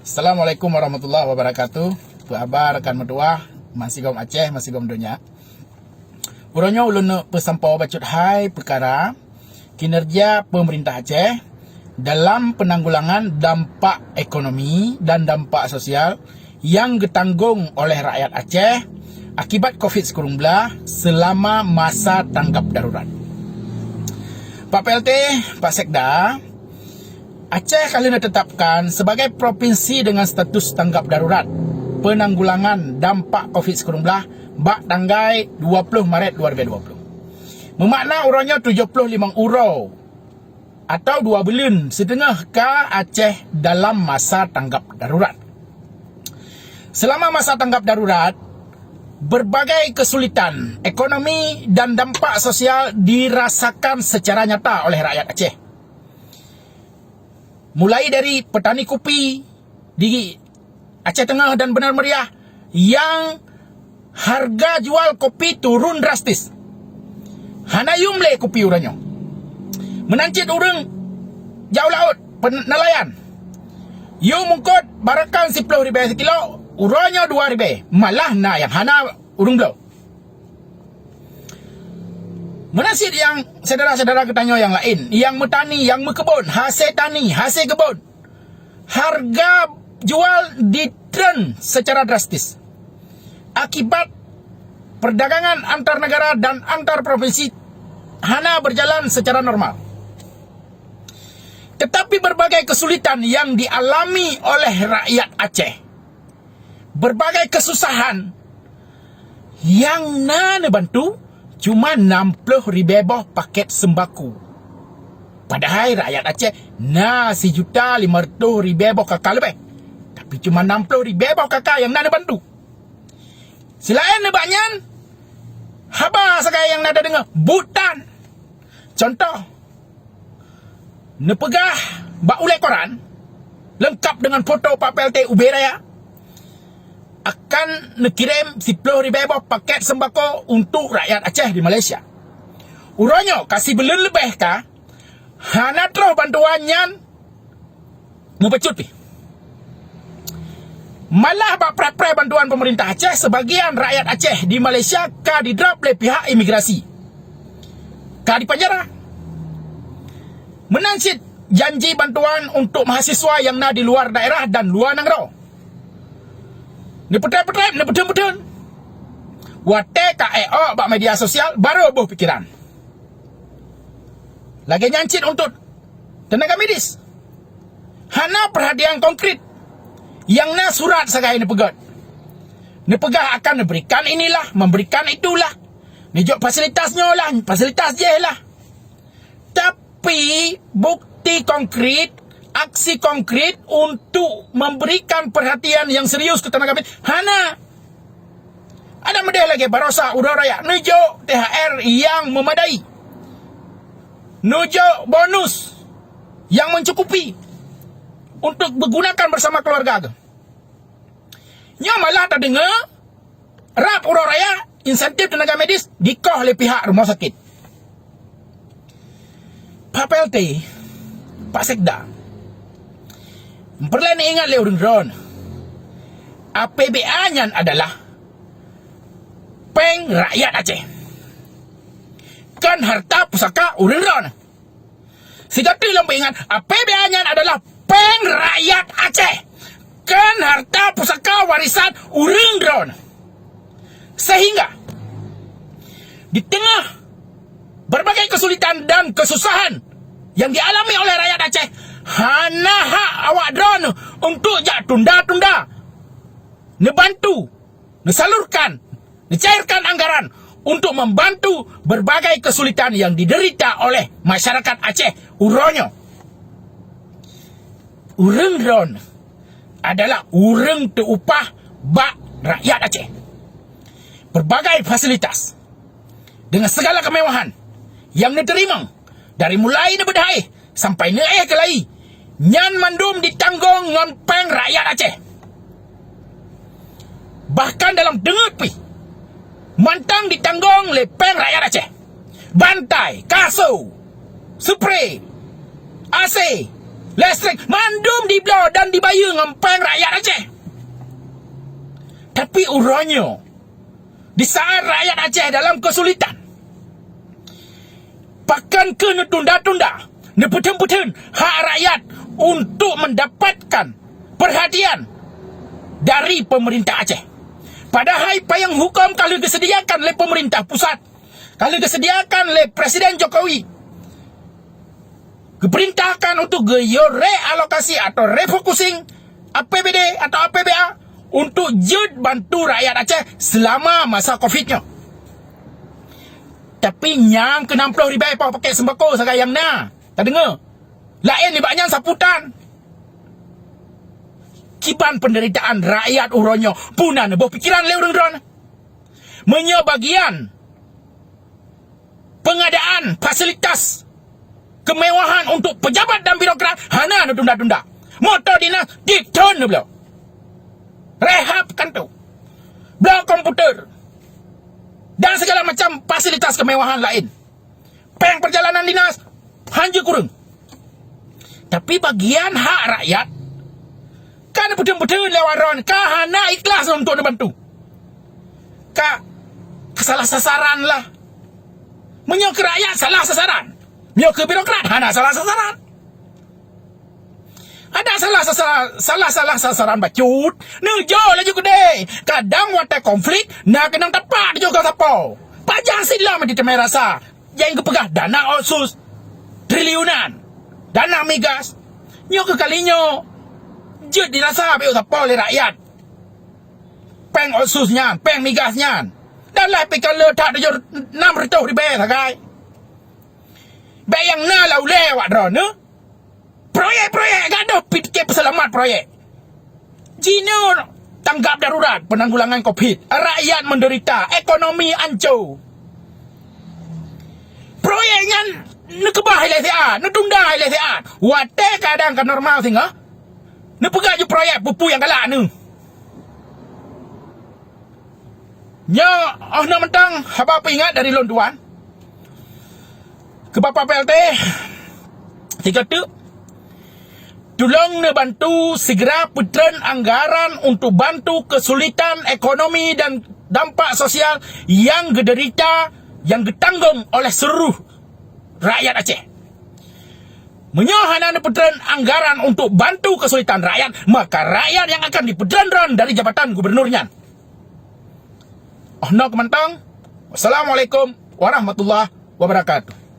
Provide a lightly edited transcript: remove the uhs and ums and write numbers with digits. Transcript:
Assalamualaikum warahmatullahi wabarakatuh. Apa khabar rekan medua? Masih gom Aceh, masih gom dunia. Uronyo ulun pesampau bacut hai perkara kinerja pemerintah Aceh dalam penanggulangan dampak ekonomi dan dampak sosial yang ditanggung oleh rakyat Aceh akibat COVID-19 selama masa tanggap darurat. Pak PLT, Pak Sekda, Aceh kali ini ditetapkan sebagai provinsi dengan status tanggap darurat penanggulangan dampak COVID-19 bak tanggai 20 Maret 2020. Memakna urannya 75 euro atau 2 bulan setengah ke Aceh dalam masa tanggap darurat. Selama masa tanggap darurat, berbagai kesulitan ekonomi dan dampak sosial dirasakan secara nyata oleh rakyat Aceh. Mulai dari petani kopi di Aceh Tengah dan Benar Meriah yang harga jual kopi turun drastis. Hanayum le kopi uranyo. Menancit urang jauh laut nelayan. Yu mungkot barakan 10 ribu sekilo, uranyo 2 ribu. Malah na yang hana urung belau. Menasib yang saudara-saudara ketanya yang lain, yang metani, yang mekebun, hasil tani, hasil kebun, harga jual di-turn secara drastis akibat perdagangan antar negara dan antar provinsi hana berjalan secara normal. Tetapi berbagai kesulitan yang dialami oleh rakyat Aceh, berbagai kesusahan yang nana bantu cuma 60 ribu paket sembako. Padahal rakyat Aceh na 1.500.000 kakak lebih. Tapi cuma 60 ribu kakak yang nak bantu. Selain nebaknya, haba sekarang yang nak dengar butan. Contoh, nepegah bak ulai koran lengkap dengan foto Pak PLT Ubay Raya akan nekirim 10 ribu paket sembako untuk rakyat Aceh di Malaysia. Uronyo kasih belum lebih kah? Hana terus bantuannya mempecut pi. Malah bak prai bantuan pemerintah Aceh sebagian rakyat Aceh di Malaysia kah didrop oleh pihak imigrasi. Kah di penjara. Menansit janji bantuan untuk mahasiswa yang nak di luar daerah dan luar negara. Ni petrai-petrai, ni betul-betul. Wate KEO bak media sosial baru buh pikiran. Lagi nyancit untuk tenaga medis. Hana perhatian konkret. Yang na surat sekarang ni pegat. Ni pegah akan memberikan inilah, memberikan itulah. Ni jok fasilitasnya lah, fasilitas je lah. Tapi bukti konkret, aksi konkret untuk memberikan perhatian yang serius ke tenaga medis hana. Ada medeh lagi barosa udara raya nujo THR yang memadai, nujo bonus yang mencukupi untuk menggunakan bersama keluarga. Nya malah tak dengar rap udara raya insentif tenaga medis dikoh oleh pihak rumah sakit. Pak PLT, Pak Sekda, perlu ingat le urang-urang. APBA-nya adalah peng rakyat Aceh. Kan harta pusaka urang-urang. Sejati lomba ingat APBA-nya adalah peng rakyat Aceh. Kan harta pusaka warisan urang-urang. Sehingga di tengah berbagai kesulitan dan kesusahan yang dialami oleh rakyat Aceh, hana hak awak drone untuk jak tunda-tunda nebantu, nesalurkan, necairkan anggaran untuk membantu berbagai kesulitan yang diderita oleh masyarakat Aceh. Uronyo urang drone adalah urang terupah bak rakyat Aceh. Berbagai fasilitas dengan segala kemewahan yang diterima dari mulai nebedai sampai neeh ke lai, nyan mandum ditanggung ngon peng rakyat Aceh. Bahkan dalam dengut pi, mantang ditanggung le peng rakyat Aceh. Bantai, kasut, spray, AC, listrik, mandum di blow dan dibayar ngempeng rakyat Aceh. Tapi urangnya, di saat rakyat Aceh dalam kesulitan, bahkan kena tunda-tunda, neputun-putun hak rakyat untuk mendapatkan perhatian dari pemerintah Aceh. Padahal payung hukum kalau disediakan oleh pemerintah pusat, kalau disediakan oleh Presiden Jokowi, diperintahkan untuk realokasi atau refocusing APBD atau APBA untuk jud bantu rakyat Aceh selama masa COVID-nya. Tapi yang ke 60 ribu pakai sembako sekarang na. Tak dengar? Lain ni banyak saputan. Kiban penderitaan rakyat uronyo punan berpikiran leureun-reun. Menyo bagian pengadaan fasilitas kemewahan untuk pejabat dan birokrat hana tunda-tunda. Motor dinas diton beliau. Rehabkan tu. Beliau komputer dan segala macam fasilitas kemewahan lain. Peng perjalanan dinas hanya kurang. Tapi bagian hak rakyat kan betul-betul lewat ron. Kah hana ikhlas untuk membantu. Kah salah sasaran lah. Menyok ke rakyat salah sasaran. Menyok ke birokrat hana salah sasaran. Ada salah sasaran bacut. Nejo lah juga deh. Kadang waktu konflik nak kena tepat juga siapa. Pajang silam di temai rasa. Yang kepegah dana otsus triliunan. Dana migas. Nyok ke kalinya. Jut dirasa habis siapa oleh rakyat. Peng otsusnya, peng migasnya. Dan lah pikir letak dia 600 ribu sakai. Bayang na lau lewat drone. Proyek-proyek gak ada fikir peselamat proyek. Jino tanggap darurat penanggulangan COVID. Rakyat menderita, ekonomi hancur. Proyeknya nekebah ilesiat, netunda ilesiat. Wate kadang kan normal singa. Nepegak je proyek pupu yang galak ni. Nya, nak mentang, apa ingat dari lon tuan? Ke Bapak PLT, tiga tu, tolong bantu segera putran anggaran untuk bantu kesulitan ekonomi dan dampak sosial yang diderita, yang ditanggung oleh seluruh rakyat Aceh. Menyohana putran anggaran untuk bantu kesulitan rakyat, maka rakyat yang akan dipedran dari jabatan gubernurnya. Nak mentang. Wassalamualaikum warahmatullahi wabarakatuh.